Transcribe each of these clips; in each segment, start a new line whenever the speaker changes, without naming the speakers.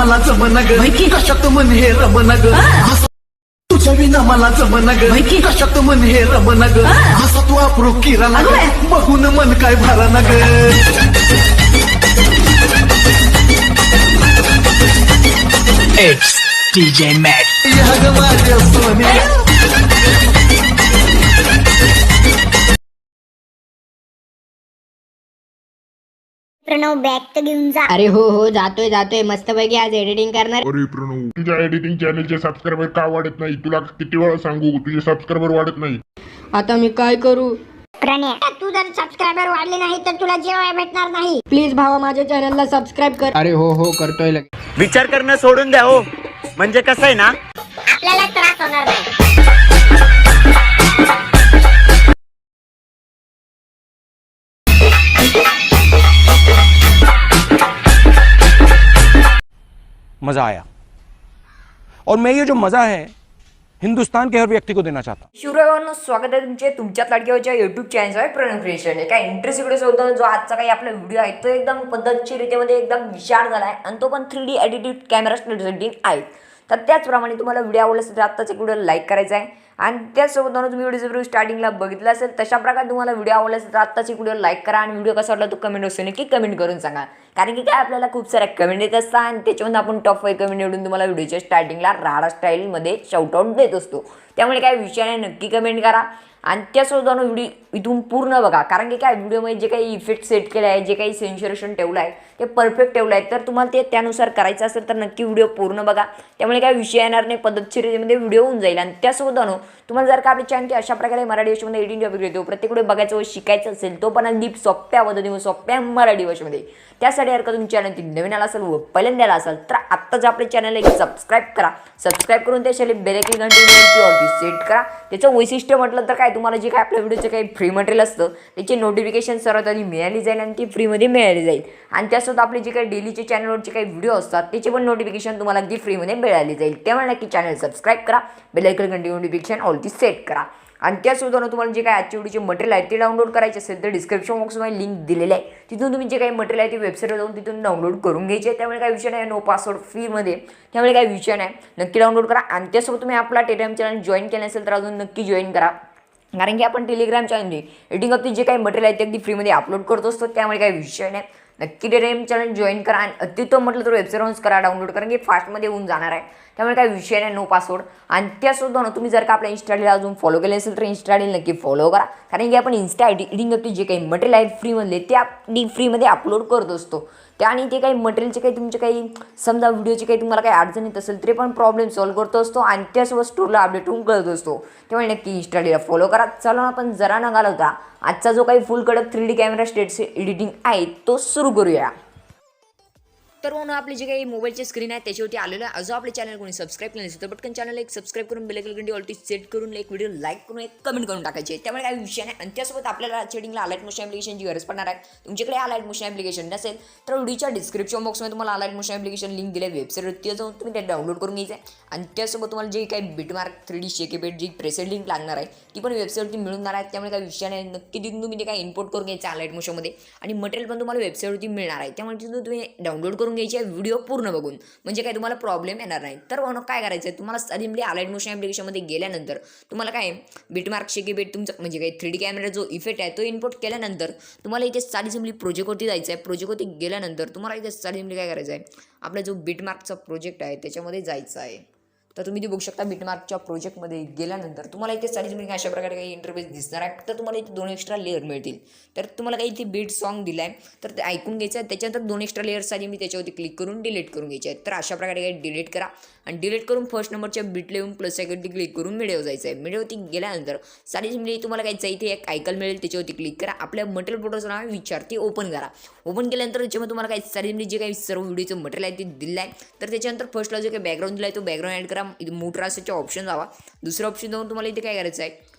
मला जमना ग कशात मन हे रमना ग तुझ्या विना मला जमना ग कशात मन हे रमना ग असा तू अप्रू किराणा ग बघून मन काय भराना ग
It's DJ Matt.
या ग माझ्या सोन्या
प्रणव बॅग तर घेऊन जा.
अरे हो जातोय मस्तपैकी आज एडिटिंग करणार.
अरे प्रणव, तुझ्या एडिटिंग चॅनलचे सबस्क्रायबर का वाढत नाही? तुला किती वेळा सांगू, तुझे सबस्क्रायबर वाढत नाही.
आता मी काय करू?
प्रणय, तू जर सबस्क्रायबर वाढले नाही तर तुला जेवाय भेटणार नाही.
प्लीज भावा माझ्या चॅनलला सबस्क्राईब कर.
अरे हो करतोय लगेच.
विचार करणं सोडून द्या हो. म्हणजे कसं आहे ना,
आपल्याला त्रास होणार नाही.
मज़ा आया और मैं ये जो मज़ा है हिंदुस्तान के हर व्यक्ति को देना चाहता हूँ.
शिवरायांनो, स्वागत आहे तुमच्याच लाडक्याच्या यूट्यूब चॅनलवर प्रणव क्रिएशन. काय इंटरेस्टिंग व्हिडिओ होता जो आजचा काही आपला व्हिडिओ आहे तो एकदम पद्धतशीरतेमध्ये एकदम विशाळ झाला आहे आणि तो पण 3D एडिटेड कॅमेरा सेटिंग आहे. तर त्याचप्रमाणे तुम्हाला व्हिडिओ आवडला असेल तर आत्ताच एक व्हिडिओ लाईक करायचा आहे आणि त्याचसोबत तुम्ही व्हिडिओ स्टार्टिंगला बघितला असेल तशा प्रकारे तुम्हाला व्हिडिओ आवडला असेल तर आत्ताच एक व्हिडिओ लाईक करा आणि व्हिडिओ कसा वाटला तो कमेंट बॉक्समध्ये नक्की कमेंट करून सांगा. कारण की काय आपल्याला खूप साऱ्या कमेंट येत असतात आणि त्याच्यामध्ये आपण टॉप 5 कमेंट निवडून तुम्हाला व्हिडिओच्या स्टार्टिंगला राडा स्टाईलमध्ये शाउटआउट देत असतो. त्यामुळे काय विषय नाही, नक्की कमेंट करा आणि त्यासोबत व्हिडिओ इथून पूर्ण बघा. कारण की काय व्हिडिओमध्ये जे काही इफेक्ट सेट केले आहे, जे काही सेन्सरेशन ठेवलं आहे ते परफेक्ट ठेवलं आहे. तर तुम्हाला ते त्यानुसार करायचं असेल तर नक्की व्हिडिओ पूर्ण बघा. त्यामुळे काय विषय येणार नाही, पद्धतशीरतेमध्ये व्हिडिओ होऊन जाईल. आणि त्यासोबत तुम्हाला जर का आपल्या चॅनल अशा प्रकारे मराठी भाषेमध्ये एडिटिंग टॉपिक येतो प्रत्येक व्हिडिओ बघायचं व शिकायचं असेल तो पण अगदी सोप्या पद्धतीने सोप्या मराठी भाषेमध्ये. त्यासाठी जर का तुमच्या चॅनल नवीन आला असेल व पहिल्यांदा असेल तर आत्ताच आपल्या चॅनलला एक सबस्क्राईब करा. सबस्क्राईब करून त्यासाठी बेल आयकॉन घंटी सेट करा. त्याचं वैशिष्ट्य म्हटलं तर काय, तुम्हाला जे काय आपल्या व्हिडिओचं काही फ्री मटेरियल असतं त्याची नोटिफिकेशन सर्वात आधी मिळाली जाईल आणि ती फ्रीमध्ये मिळाली जाईल. आणि त्यासोबत आपले जे काही डेलीचे चॅनलवरचे काही व्हिडिओ असतात त्याचे पण नोटिफिकेशन तुम्हाला अगदी फ्रीमध्ये मिळाली जाईल. त्यामुळे नक्की चॅनल सबस्क्राईब करा, बेल आयकॉन घंटी नोटिफिकेशन ऑलती सेट करा. आणि त्यासोबत तुम्हाला जे काही आजच्या व्हिडिओचे मटेरियल आहे ते डाउनलोड करायचे असेल तर डिस्क्रिप्शन बॉक्समध्ये लिंक दिलेली आहे. तिथून तुम्ही जे काही मटेरियल आहे ते वेबसाईटवर जाऊन तिथून डाउनलोड करून घ्यायचे. त्यामुळे काही विषय नाही, नो पासवर्ड फ्रीमध्ये. त्यामुळे काही विषय नाही, नक्की डाउनलोड करा. आणि त्यासोबत तुम्ही आपला टेलिग्राम चॅनल जॉईन केलं असेल तर अजून नक्की जॉईन करा. कारण की आपण टेलिग्राम चॅनल एडिटिंग अपचे जे काही मटेरियल आहे ते अगदी फ्रीमध्ये अपलोड करत असतो. त्यामुळे काही विषय नाही, नक्की टेलिग्राम चॅनल जॉईन करा. आणि अत्युत्तम म्हटलं तर वेबसाईटवरूनच करा डाउनलोड, कारण की फास्टमध्ये होऊन जाणार आहे. त्यामुळे काही विषय नाही, नो पासवर्ड. आणि त्यासोबत तुम्ही जर का आपल्या इंस्टाला अजून फॉलो केले असेल तर इंस्टाला नक्की फॉलो करा. कारण की आपण इन्स्टा एडिटिंग अपचे जे काही मटेरियल आहे फ्रीमधले ते अगदी फ्रीमध्ये अपलोड करत असतो. त्या आणि ते काही मटेरियलचे काही तुमचे काही समजा व्हिडिओचे काही तुम्हाला काही अडचण येत असेल तरी पण प्रॉब्लेम सॉल्व्ह करत असतो आणि त्यासोबत स्टोरला अपडेट होऊन कळत असतो. त्यामुळे नक्की इंस्टाला फॉलो करा. चला आपण जरा न घालवता आजचा जो काही फुल कडक 3D कॅमेरा स्टेटचे एडिटिंग आहे तो सुरू करूया. तर म्हणून आपले जे काही मोबाईलचे स्क्रीन आहे त्याच्यावरती आलेलं आहे. अजून आपले चॅनल कोणी सबस्क्राईब केलं नसेल तर पटकन चॅनल एक सबस्क्राईब करून बेल आयकॉन ऑलटी सेट करून एक व्हिडिओ लाईक करून एक कमेंट करून टाकायचे. त्यामुळे काही विषय नाही. आणि त्यासोबत आपल्याला शेडिंगला अलाइट मोशन ॲप्लिकेशनची गरज पडणार आहे. तुमच्याकडे अलाइट मोशन ॲप्लिकेशन नसेल तर व्हिडिओच्या डिस्क्रिप्शन बॉक्समध्ये तुम्हाला अलाइट मोशन ॲप्लिकेशन लिंक दिली आहे वेबसाईटवरती जाऊन तुम्ही ते डाउनलोड करून घ्यायचं आहे. आणि त्यासोबत तुम्हाला जे काही बिटमार्क 3D शेकेबेट जी प्रेसेड लिंक लागणार आहे ती पण वेबसाईटवरती मिळणार आहे. त्यामुळे काही विषय नाही, नक्की तिथून तुम्ही ते काही इम्पोर्ट करून घ्यायचं अलाइट मोशनमध्ये आणि मटेरियल पण तुम्हाला वेबसाईटवरती मिळणार आहे. त्यामुळे तिथून तुम्ही डाउनलोड करून घ्यायचे व्हिडिओ पूर्ण बघून, म्हणजे काय तुम्हाला प्रॉब्लेम येणार नाही. तर म्हणून काय करायचं आहे, तुम्हाला सिम्पली अलाइट मोशन ॲप्लिकेशनमध्ये गेल्यानंतर तुम्हाला काय बिटमार्क शेकेबेट तुमचं म्हणजे काही 3D कॅमेरा जो इफेक्ट आहे तो इम्पोर्ट केल्यानंतर तुम्हाला इथे सिम्पली प्रोजेक्टवरती जायचं आहे. प्रोजेक्टवरती गेल्यानंतर तुम्हाला इथे सिम्पली काय करायचं आहे, आपला जो बिटमार्कचा प्रोजेक्ट आहे त्याच्यामध्ये जायचं आहे. तर तुम्ही ते बघू शकता बिटमार्कच्या प्रोजेक्टमध्ये गेल्यानंतर तुम्हाला इथे सिम्पली अशा प्रकारे काही इंटरफेस दिसणार आहे. तर तुम्हाला इथे 2 एक्स्ट्रा लेअर मिळतील. तर तुम्हाला काही इथे बीट सॉन्ग दिला आहे तर ते ऐकून घ्यायचं आहे. त्याच्यानंतर 2 एक्स्ट्रा लेअर्ससाठी मी त्याच्यावरती क्लिक करून डिलीट करून घ्यायचे आहेत. तर अशा प्रकारे काही डिलीट करा आणि डिलीट करून फर्स्ट नंबरच्या बीटला येऊन प्लस आयकॉनवरती क्लिक करून मिडिओ जायचं आहे. मिडिओवरती गेल्यानंतर सिम्पली तुम्हाला काय इथे एक आयकॉन मिळेल त्याच्यावरती क्लिक करा. आपल्या मटेरियल फोटोचं नाव विचारते ओपन करा. ओपन केल्यानंतर त्याच्यामध्ये तुम्हाला काही सिम्पली जे काही सर्व व्हिडिओचं मटेरियल आहे ते दिलं आहे. तर त्याच्यानंतर फर्स्टला जो काही बॅकग्राऊंड दिला आहे तो बॅकग्राऊंड ॲड करा. मोटर असायच्या ऑप्शन जावा. दुसरा ऑप्शन जाऊन तुम्हाला इथे काय करायचं आहे,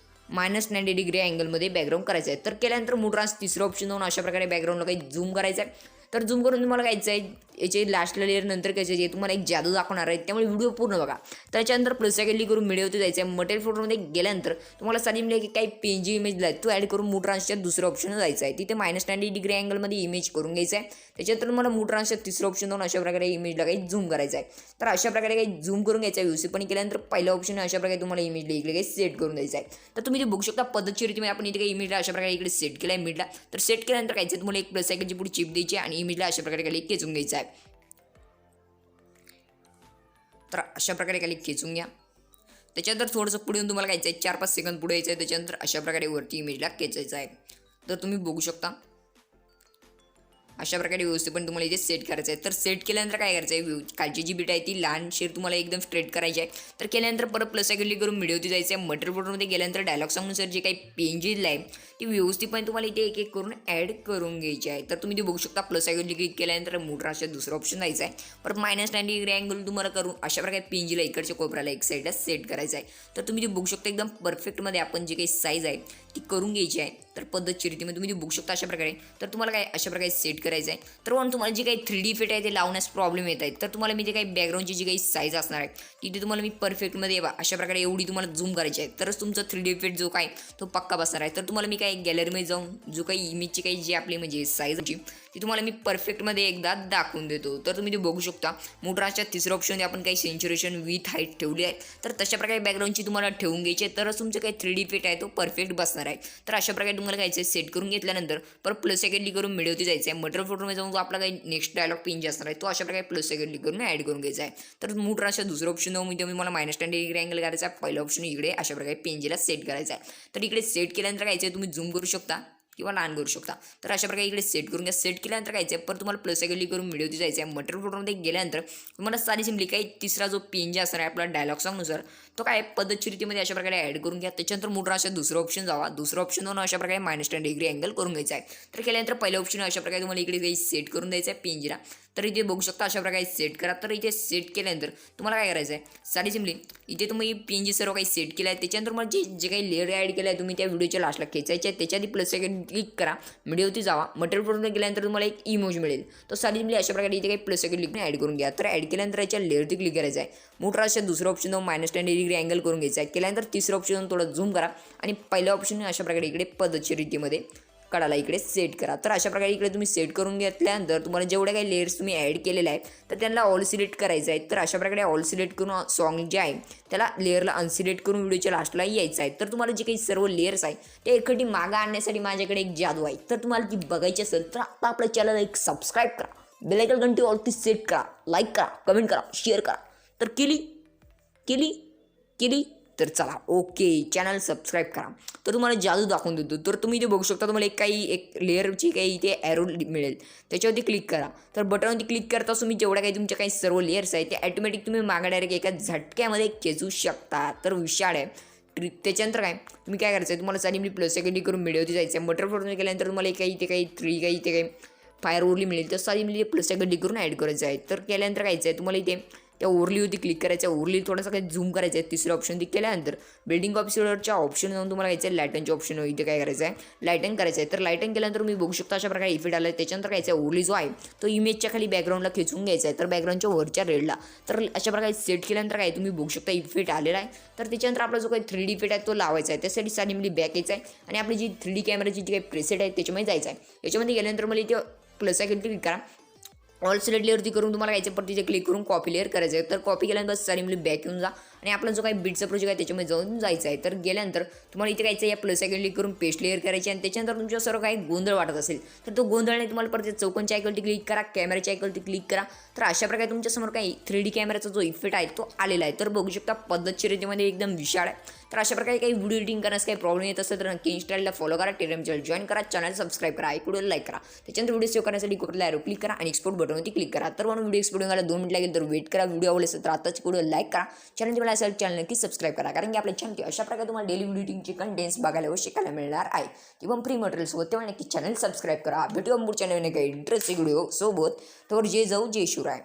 -90 डिग्री अँगलमध्ये बॅकग्राऊंड करायचं आहे. तर केल्यानंतर मोटरांस तिसरं ऑप्शन जाऊन अशा प्रकारे बॅकग्राऊंडला काही झूम करायचं आहे. तर झूम करून तुम्हाला घ्यायचं आहे याचे लास्टला लेअर नंतर काय जे तुम्हाला एक जादू दाखवणार आहे, त्यामुळे व्हिडिओ पूर्ण बघा. त्याच्यानंतर प्लस आयकॉन क्लिक करून मीडियावरती जायचं आहे. मटेरियल फोटोमध्ये गेल्यानंतर तुम्हाला साधी मिळेल की काही पेंजी इमेज आहे तो ॲड करून मूड ट्रान्सच्या दुसऱ्या ऑप्शन जायचं आहे. तिथे -90 डिग्री अँगलमध्ये इमेज करून घ्यायचं आहे. त्याच्यानंतर तुम्हाला मूड ट्रान्सच्या तिसरं ऑप्शन देऊन अशा प्रकारे इमेजला काही झूम करायचं आहे. तर अशा प्रकारे काही झूम करून घ्यायचं आहे. व्यवस्थितपणे केल्यानंतर पहिला ऑप्शन अशा प्रकारे तुम्हाला इमेजला इकडे काही सेट करून द्यायचं आहे. तर तुम्ही ते बघू शकता पद्धतशीरित्या आपण इथे काही इमेजला अशा प्रकारे इकडे सेट केला आहे इमेजला. तर सेट केल्यानंतर काय तुम्हाला एक प्लस आयकॉनची पुढे चिप द्यायची आणि इमेजला अशा प्रकारे खाली खेचून घ्यायचं आहे. तर अशा प्रकारे खाली खेचून घ्या. त्याच्यानंतर थोडंसं पुढे येऊन तुम्हाला घ्यायचं आहे 4-5 सेकंद पुढे यायचं आहे. त्याच्यानंतर अशा प्रकारे वरती इमेजला खेचायचं आहे. तर तुम्ही बघू शकता अशा प्रकारे व्यवस्थित पण तुम्हाला इथे सेट करायचं आहे. तर सेट केल्यानंतर काय करायचं आहे, खालची जी बीट आहे ती लहान शेर तुम्हाला एकदम स्ट्रेट करायची आहे. तर केल्यानंतर परत प्लस आयकॉन क्लिक करून व्हिडिओवरती जायचं आहे. मटेरियल फोटोमध्ये गेल्यानंतर डायलॉग सांगनुसार जे काही पेंजेस आहे ती व्यवस्थितपणे तुम्हाला इथे एक एक करून ॲड करून घ्यायची आहे. तर तुम्ही ते बघू शकता प्लस आयकॉन क्लिक केल्यानंतर मोटराच्या दुसरा ऑप्शन जायचं आहे. परत -90 डिग्री अँगल तुम्हाला करून अशा प्रकारे पेंजीला इकडच्या कोपऱ्याला एक साईडला सेट करायचं आहे. तर तुम्ही ते बघू शकता एकदम परफेक्टमध्ये आपण जे काही साईज आहे ती करून घ्यायची आहे. तर पद्धतशीरित्यामध्ये तुम्ही ते बघू शकता अशा प्रकारे. तर तुम्हाला काय अशा प्रकारे सेट करायचं आहे. तर तुम्हाला जी काही 3D इफेक्ट आहे ते लावण्यास प्रॉब्लेम येत आहेत. तर तुम्हाला मी ते काही बॅकग्राऊंडची जी काही साईज असणार आहे तिथे तुम्हाला मी परफेक्टमध्ये अशा प्रकारे एवढी तुम्हाला झूम करायची आहे. तरच तुमचा 3D इफेक्ट जो काय तो पक्का बसणार आहे. तर तुम्हाला मी काही गॅलरीमध्ये जाऊन जो काही इमेजची काही जी आपली म्हणजे साईज ती तुम्हाला मी परफेक्टमध्ये एकदा दाखवून देतो. तर तुम्ही ते बघू शकता मोटराच्या तिसऱ्या ऑप्शनमध्ये आपण काही सेंच्युरेशन विथ हाईट ठेवली आहे. तर तशा प्रकारे बॅकग्राऊंडची तुम्हाला ठेवून घ्यायची आहे. तरच तुमचं काही 3D इफेक्ट आहे तो परफेक्ट बसणार आहे. तर अशा प्रकारे तुम्हाला घ्यायचं आहे. सेट करून घेतल्यानंतर परत प्लस आयकॉन क्लिक करून व्हिडिओवरती जायचं आहे. मटेरियल फोटोमध्ये जाऊन जो आपला काही नेक्स्ट डायलॉग पिन जे असणार आहे तो अशा प्रकारे प्लस आयकॉन क्लिक करून ॲड करून घ्यायचा आहे. तर मोटराच्या दुसरं ऑप्शन मी मला -10 डिग्री अँगल करायचा आहे. पहिला ऑप्शन इकडे अशा प्रकारे पेंजीला सेट करायचा आहे. तर इकडे सेट केल्यानंतर घ्यायचं आहे तुम्ही झूम करू शकता किंवा लहान करू शकता. तर अशा प्रकारे इकडे सेट करून घ्या. सेट केल्यानंतर काय आहे परत तुम्हाला प्लस आयकॉन क्लिक करून व्हिडिओवरती जायचं आहे. मटेरियल फोटोमध्ये गेल्यानंतर तुम्हाला साधी सिम्पली काही तिसरा जो पेन जे असणार आहे आपला डायलॉग सॉंगनुसार तो काय पद्धतशीरित्यामध्ये अशा प्रकारे ॲड करून घ्या. त्याच्यानंतर मोटराच्या दुसरं ऑप्शन जावा. दुसरं ऑप्शन जाऊन अशा प्रकारे -10 डिग्री अँगल करून घ्यायचा आहे. तर केल्यानंतर पहिल्या ऑप्शन अशा प्रकारे तुम्हाला इकडे काही सेट करून द्यायचं आहे पेंजीला. तर इथे बघू शकता अशा प्रकारे सेट करा. तर इथे सेट केल्यानंतर तुम्हाला काय करायचं आहे साधी सिम्पली इथे तुम्ही पेंजी सर्व काही सेट केलं आहे. त्याच्यानंतर तुम्हाला जे काही लेअर ॲड केलं आहे तुम्ही त्या व्हिडिओच्या लास्टला खेचायचे आहे. त्याच्या आधी प्लस आयकॉन क्लिक करा. व्हिडिओवरती जावा. मटेरियल फोटोमध्ये गेल्यानंतर तुम्हाला एक इमोज मिळेल. तो साधी सिम्पली अशा प्रकारे इथे काही प्लस आयकॉन क्लिक ॲड करून घ्या. तर ॲड केल्यानंतर याच्या लेअरवरती क्लिक करायचं आहे. मोटराच्या दुसरं ऑप्शन जाऊन -10 डिग्री अँगल करून घ्यायचा आहे. केल्यानंतर तिसरं ऑप्शन जाऊन थोडं झूम करा आणि पहिल्या ऑप्शन अशा प्रकारे इकडे पद्धतशीरित्यामध्ये कडाला इकडे सेट करा. तर अशा प्रकारे इकडे तुम्ही सेट करून घेतल्यानंतर तुम्हाला जेवढ्या काही लेयर्स तुम्ही ॲड केलेले आहेत तर त्यांना ऑल सिलेक्ट करायचं आहे. तर अशा प्रकारे ऑल सिलेक्ट करून सॉन्ग जे आहे त्याला लेअरला अनसिलेक्ट करून व्हिडिओच्या लास्टला यायचं आहे. तर तुम्हाला जे काही सर्व लेयर्स आहे ते एकटी मागं आणण्यासाठी माझ्याकडे एक जादू आहे. तर तुम्हाला ती बघायची असेल तर आता आपल्या चॅनलला एक सबस्क्राईब करा, बेल आयकॉन घंटी ऑलती सेट करा, लाईक करा, कमेंट करा, शेअर करा. तर केली तर चला ओके चॅनल सबस्क्राईब करा. तर तुम्हाला जादू दाखवून देतो. तर तुम्ही इथे बघू शकता तुम्हाला एक लेअरची काही इथे ॲरो मिळेल त्याच्यावरती क्लिक करा. तर बटनवरती क्लिक करता तुम्ही जेवढ्या काही तुमच्या काही सर्व लेअर्स आहेत ते ॲटोमॅटिक तुम्ही मागे डायरेक्ट एका झटक्यामध्ये खेचू शकता. तर विशाळ आहे. त्याच्यानंतर काय तुम्ही काय करायचं आहे तुम्हाला साधी प्लस आयकॉन करून व्हिडिओवरती जायचं आहे. मटेरियल फोटोमध्ये गेल्यानंतर तुम्हाला काही इथे काही 3 काही इथे काही फायर ओरली मिळेल. तर साधी प्लस आयकॉन करून ॲड करायचं आहे. तर केल्यानंतर कायचं आहे तुम्हाला इथे त्या ओरलीवरती क्लिक करायचं आहे. ओरली थोडासा काही झूम करायचं आहे. तिसरं ऑप्शन क्लिक केल्यानंतर बिल्डिंग ऑफिसरच्या ऑप्शन जाऊन तुम्हाला घ्यायचं आहे लायटनच्या ऑप्शन इथे काय करायचं आहे लायटन करायचं आहे. तर लायटन केल्यानंतर तुम्ही बघू शकता अशा प्रकारे इफेक्ट आला आहे. त्याच्यानंतर काय आहे ओरली जो आहे तो इमेजच्या खाली बॅकग्राऊंडला खेचून घ्यायचा आहे. तर बॅकग्राऊंडच्या वरच्या रेडला तर अशा प्रकारे सेट केल्यानंतर काय तुम्ही बघू शकता इफेक्ट आलेला आहे. तर त्याच्यानंतर आपला जो काही 3D इफेक्ट आहे तो लावायचा आहे. त्यासाठी साधी बॅक यायचं आहे आणि आपली जी 3D कॅमेराची जी काही प्रेसेट आहे त्याच्यामध्ये जायचं आहे. याच्यामध्ये गेल्यानंतर मला इथे प्लस आयकॉन क्लिक करा. ऑल सिलेक्ट लेअरवरती करून तुम्हाला घ्यायचं पण तिथे क्लिक करून कॉपी लेअर करायचं आहे. तर कॉपी केल्यानंतर सारी बॅक येऊन जा आणि आपला जो काही बीटचा प्रोजेक्ट आहे त्याच्यामध्ये जाऊन जायचं आहे. तर गेल्यानंतर तुम्हाला इथे घ्यायचं या प्लस आयकॉन क्लिक करून पेस्ट लेअर करायची आणि त्याच्यानंतर तुमच्या सर्व काही गोंधळ वाटत असेल तर तो गोंधळने तुम्हाला परत चौकोनच्या आयकॉनवरती क्लिक करा, कॅमेराच्या आयकॉनवरती क्लिक करा. तर अशा प्रकारे तुमच्यासमोर काही 3D कॅमेराचा जो इफेक्ट आहे तो आलेला आहे. तर बघू शकता पद्धतशीरित्यामध्ये एकदम विशाळ आहे. तर अशा प्रकारे काही व्हिडिओ एडिटिंग करण्यास काही प्रॉब्लेम येत असेल तर नक्की इंस्टाला फॉलो करा, टेलिग्राम चॅनल जॉईन करा, चॅनल सबस्क्राईब करा, एक व्हिडिओ लाईक करा. त्याच्यानंतर व्हिडिओ सेव्ह करण्यासाठी कुठला ॲरो क्लिक करा आणि एक्सपोर्ट बटनवरती क्लिक करा. तर म्हणून व्हिडिओ एक्सपोर्ट व्हायला 2 मिनिट लागेल. तर वेट करा. व्हिडिओ आवडले असेल तर आताच व्हिडिओ लाईक करा. चॅनल मला असेल चॅनल नक्की सबस्क्राईब करा कारण की आपल्या चॅनल अशा प्रकारे तुम्हाला डेली व्हिडिओ एडिटिंगचे कंटेंट्स बघायला व शिकायला मिळणार आहे किंवा फ्री मटेरियल सोबत. तेव्हा नक्की चॅनल सबस्क्राईब करा. भेटूया पुढच्या नवीन काही इंटरेस्टिंग व्हिडिओ सोबत. तर जय जाऊ जय शिवराय.